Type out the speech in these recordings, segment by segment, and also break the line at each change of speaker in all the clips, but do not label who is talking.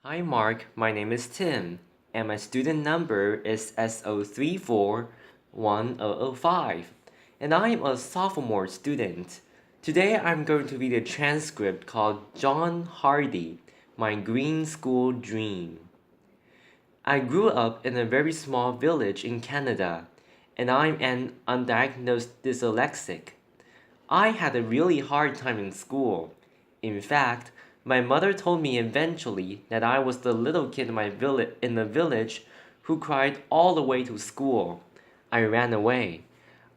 Hi Mark, my name is Tim, and my student number is SO341005, and I am a sophomore student. Today I'm going to read a transcript called John Hardy, My Green School Dream. I grew up in a very small village in Canada, and I'm an undiagnosed dyslexic. I had a really hard time in school. In fact, my mother told me eventually that I was the little kid in the village who cried all the way to school. I ran away.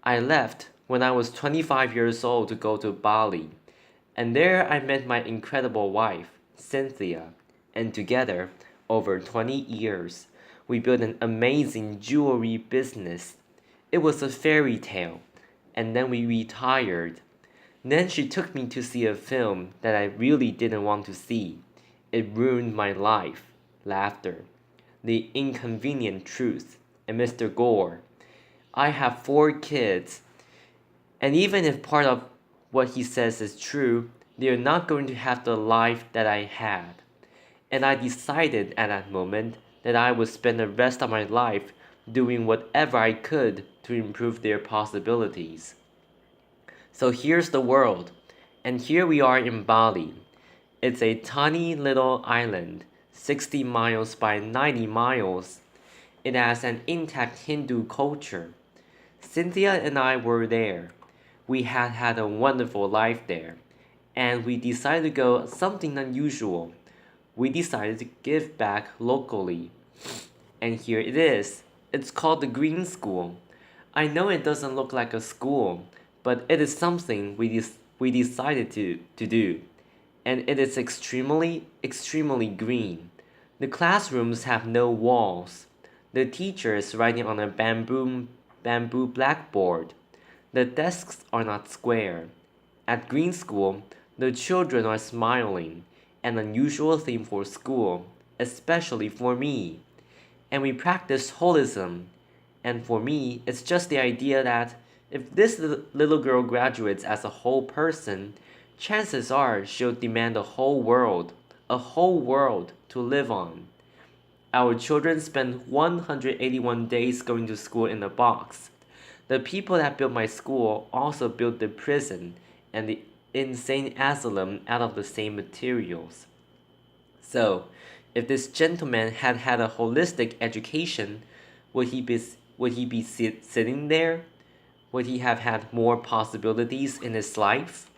I left when I was 25 years old to go to Bali, and there I met my incredible wife, Cynthia, and together, over 20 years, we built an amazing jewelry business. It was a fairy tale, and then we retired. Then she took me to see a film that I really didn't want to see. It ruined my life. Laughter. The Inconvenient Truth, and Mr. Gore. I have four kids, and even if part of what he says is true, they are not going to have the life that I had. And I decided at that moment that I would spend the rest of my life doing whatever I could to improve their possibilities. So here's the world, and here we are in Bali. It's a tiny little island, 60 miles by 90 miles. It has an intact Hindu culture. Cynthia and I were there. We had had a wonderful life there, and we decided to go something unusual. We decided to give back locally. And here it is. It's called the Green School. I know it doesn't look like a school, but it is something we decided to do. And it is extremely green. The classrooms have no walls. The teacher is writing on a bamboo blackboard. The desks are not square. At Green School, the children are smiling, an unusual thing for school, especially for me. And we practice holism. And for me, it's just the idea that if this little girl graduates as a whole person, chances are she'll demand a whole world to live on. Our children spend 181 days going to school in a box. The people that built my school also built the prison and the insane asylum out of the same materials. So, if this gentleman had had a holistic education, would he be, sitting there? Would he have had more possibilities in his life?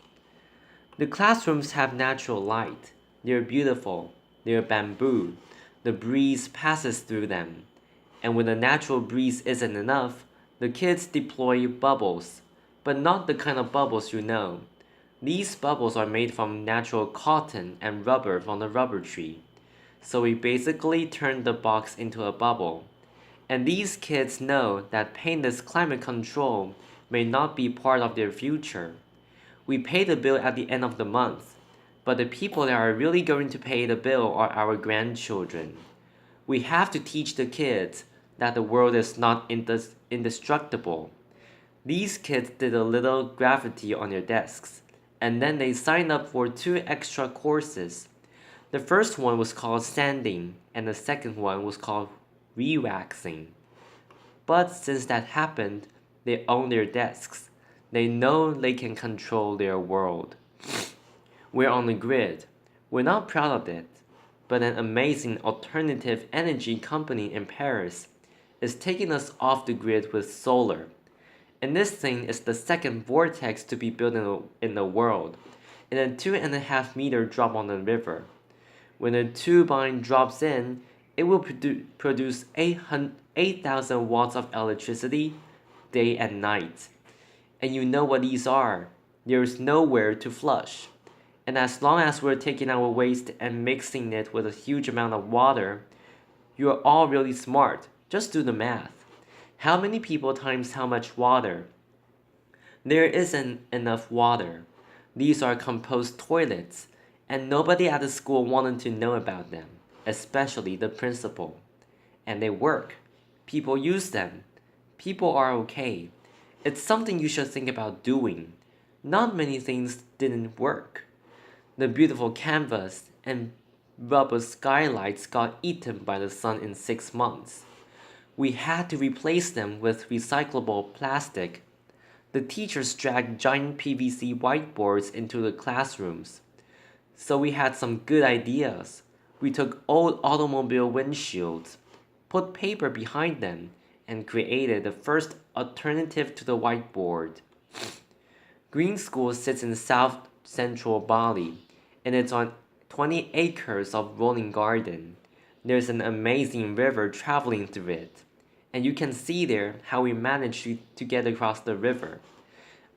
The classrooms have natural light. They're beautiful. They're bamboo. The breeze passes through them. And when the natural breeze isn't enough, the kids deploy bubbles. But not the kind of bubbles you know. These bubbles are made from natural cotton and rubber from the rubber tree. So we basically turned the box into a bubble. And these kids know that painless climate control may not be part of their future. We pay the bill at the end of the month, but the people that are really going to pay the bill are our grandchildren. We have to teach the kids that the world is not indestructible. These kids did a little graffiti on their desks, and then they signed up for two extra courses. The first one was called sanding, and the second one was called re-waxing. But since that happened, they own their desks. They know they can control their world. We're on the grid. We're not proud of it, but an amazing alternative energy company in Paris is taking us off the grid with solar. And this thing is the second vortex to be built in the world, in a 2.5 meter drop on the river. When a turbine drops in, it will produce 8,000 watts of electricity day and night. And you know what these are. There is nowhere to flush. And as long as we're taking our waste and mixing it with a huge amount of water, you are all really smart. Just do the math. How many people times how much water? There isn't enough water. These are compost toilets, and nobody at the school wanted to know about them, especially the principal. And they work. People use them. People are okay. It's something you should think about doing. Not many things didn't work. The beautiful canvas and Rubber skylights got eaten by the sun in 6 months. We had to replace them with recyclable plastic. The teachers dragged giant PVC whiteboards into the classrooms. So we had some good ideas. We took old automobile windshields, put paper behind them, and created the first alternative to the whiteboard. Green School sits in south central Bali, and it's on 20 acres of rolling garden. There's an amazing river traveling through it, and you can see there how we managed to get across the river.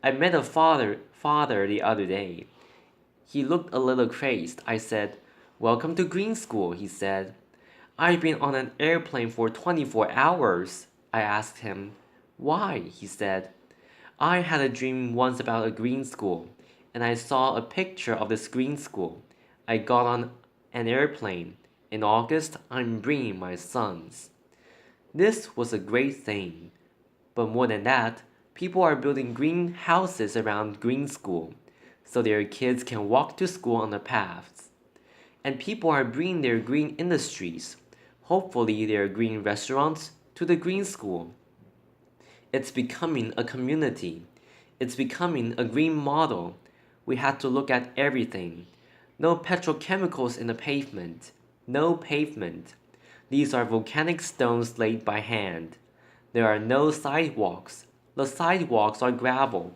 I met a father the other day. He looked a little crazed. I said, "Welcome to Green School," he said. "I've been on an airplane for 24 hours. I asked him, "Why?" He said, "I had a dream once about a green school, and I saw a picture of this green school. I got on an airplane. In August, I'm bringing my sons." This was a great thing. But more than that, people are building green houses around Green School so their kids can walk to school on the paths. And people are bringing their green industries, hopefully their green restaurants, to the Green School. It's becoming a community. It's becoming a green model. We had to look at everything. No petrochemicals in the pavement. No pavement. These are volcanic stones laid by hand. There are no sidewalks. The sidewalks are gravel.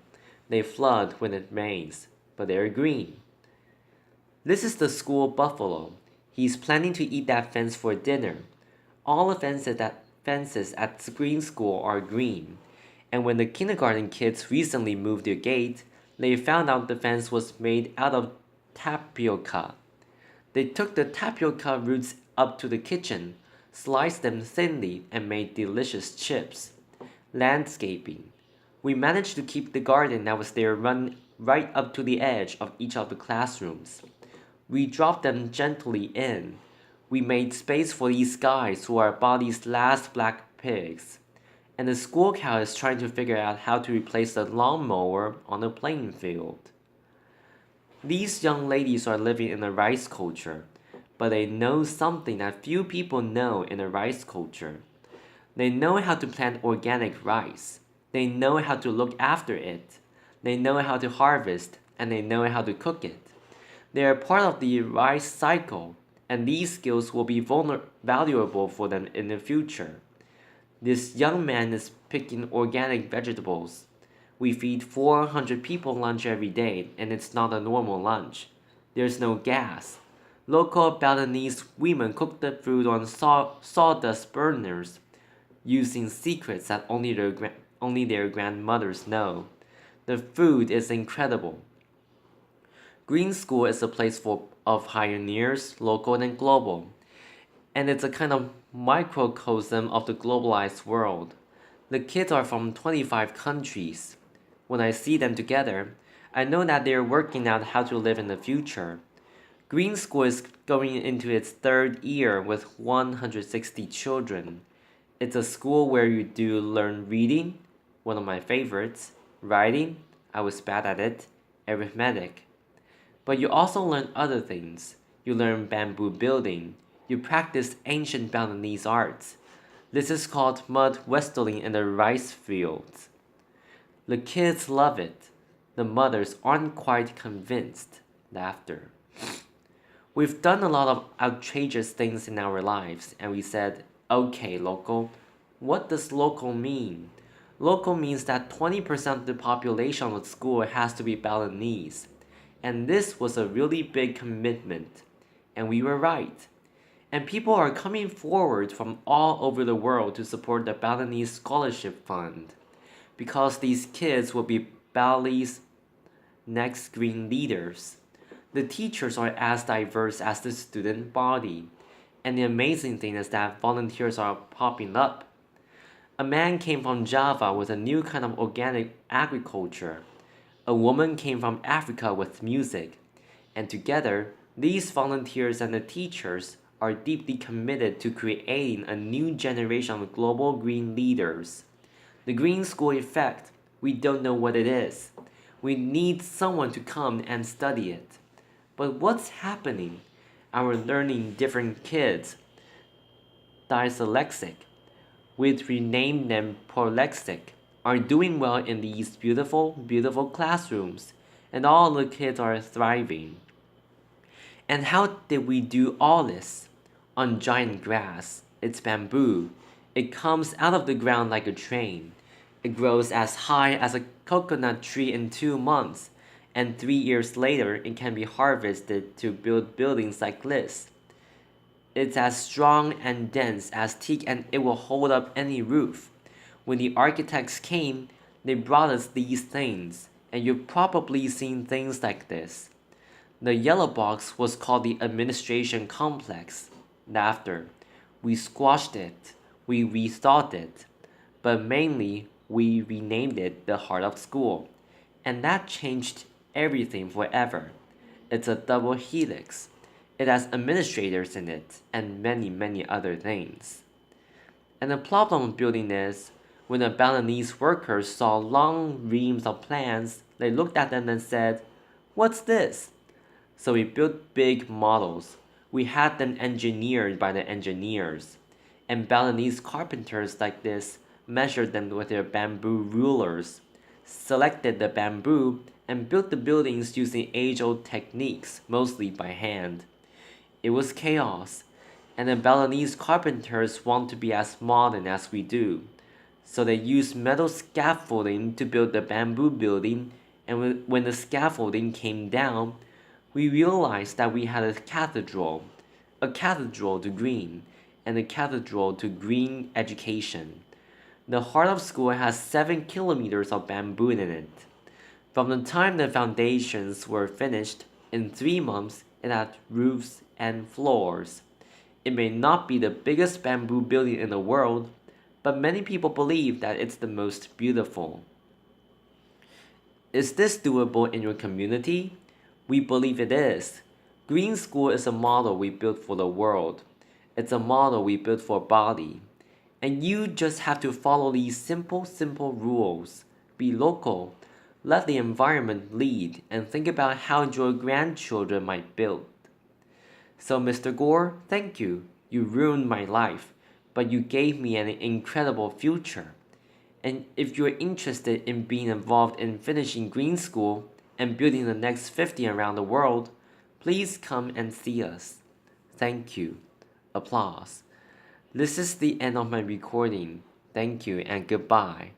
They flood when it rains, but they're green. This is the school buffalo. He's planning to eat that fence for dinner. All the fences at Green School are green. And when the kindergarten kids recently moved their gate, they found out the fence was made out of tapioca. They took the tapioca roots up to the kitchen, sliced them thinly, and made delicious chips. Landscaping. We managed to keep the garden that was there run right up to the edge of each of the classrooms. We dropped them gently in. We made space for these guys who are Bali's last black pigs. And the school cow is trying to figure out how to replace the lawnmower on the playing field. These young ladies are living in a rice culture, but they know something that few people know in a rice culture. They know how to plant organic rice. They know how to look after it. They know how to harvest, and they know how to cook it. They are part of the rice cycle, and these skills will be valuable for them in the future. This young man is picking organic vegetables. We feed 400 people lunch every day, and it's not a normal lunch. There's no gas. Local Balinese women cook the food on sawdust burners, using secrets that only their grandmothers know. The food is incredible. Green School is a place of pioneers, local and global, and it's a kind of microcosm of the globalized world. The kids are from 25 countries. When I see them together, I know that they're working out how to live in the future. Green School is going into its third year with 160 children. It's a school where you do learn reading, one of my favorites, writing, I was bad at it, arithmetic. But you also learn other things. You learn bamboo building. You practice ancient Balinese arts. This is called mud wrestling in the rice fields. The kids love it. The mothers aren't quite convinced. Laughter. We've done a lot of outrageous things in our lives, and we said, "Okay, local." What does local mean? Local means that 20% of the population of the school has to be Balinese. And this was a really big commitment. And we were right. And people are coming forward from all over the world to support the Balinese Scholarship Fund. Because these kids will be Bali's next green leaders. The teachers are as diverse as the student body. And the amazing thing is that volunteers are popping up. A man came from Java with a new kind of organic agriculture. A woman came from Africa with music. And together, these volunteers and the teachers are deeply committed to creating a new generation of global green leaders. The Green School effect, we don't know what it is. We need someone to come and study it. But what's happening? our learning different kids, dyslexic, we'd rename them prolexic, are doing well in these beautiful, beautiful classrooms, and all the kids are thriving. And how did we do all this? On giant grass. It's bamboo. It comes out of the ground like a train. It grows as high as a coconut tree in 2 months, and 3 years later it can be harvested to build buildings like this. It's as strong and dense as teak, and it will hold up any roof. When the architects came, they brought us these things, and you've probably seen things like this. The yellow box was called the administration complex. After we squashed it, we rethought it, but mainly we renamed it the heart of school, and that changed everything forever. It's a double helix. It has administrators in it and many, many other things. And the problem of building is, when the Balinese workers saw long reams of plans, they looked at them and said, "What's this?" So we built big models. We had them engineered by the engineers. And Balinese carpenters like this measured them with their bamboo rulers, selected the bamboo, and built the buildings using age-old techniques, mostly by hand. It was chaos, and the Balinese carpenters want to be as modern as we do. So they used metal scaffolding to build the bamboo building, and when the scaffolding came down, we realized that we had a cathedral to green, and a cathedral to green education. The heart of school has 7 kilometers of bamboo in it. From the time the foundations were finished, in 3 months it had roofs and floors. It may not be the biggest bamboo building in the world, but many people believe that it's the most beautiful. Is this doable in your community? We believe it is. Green School is a model we built for the world. It's a model we built for Bali. And you just have to follow these simple, simple rules. Be local. Let the environment lead and think about how your grandchildren might build. So, Mr. Gore, thank you. You ruined my life, but you gave me an incredible future. And if you're interested in being involved in finishing Green School and building the next 50 around the world, please come and see us. Thank you. Applause. This is the end of my recording. Thank you and goodbye.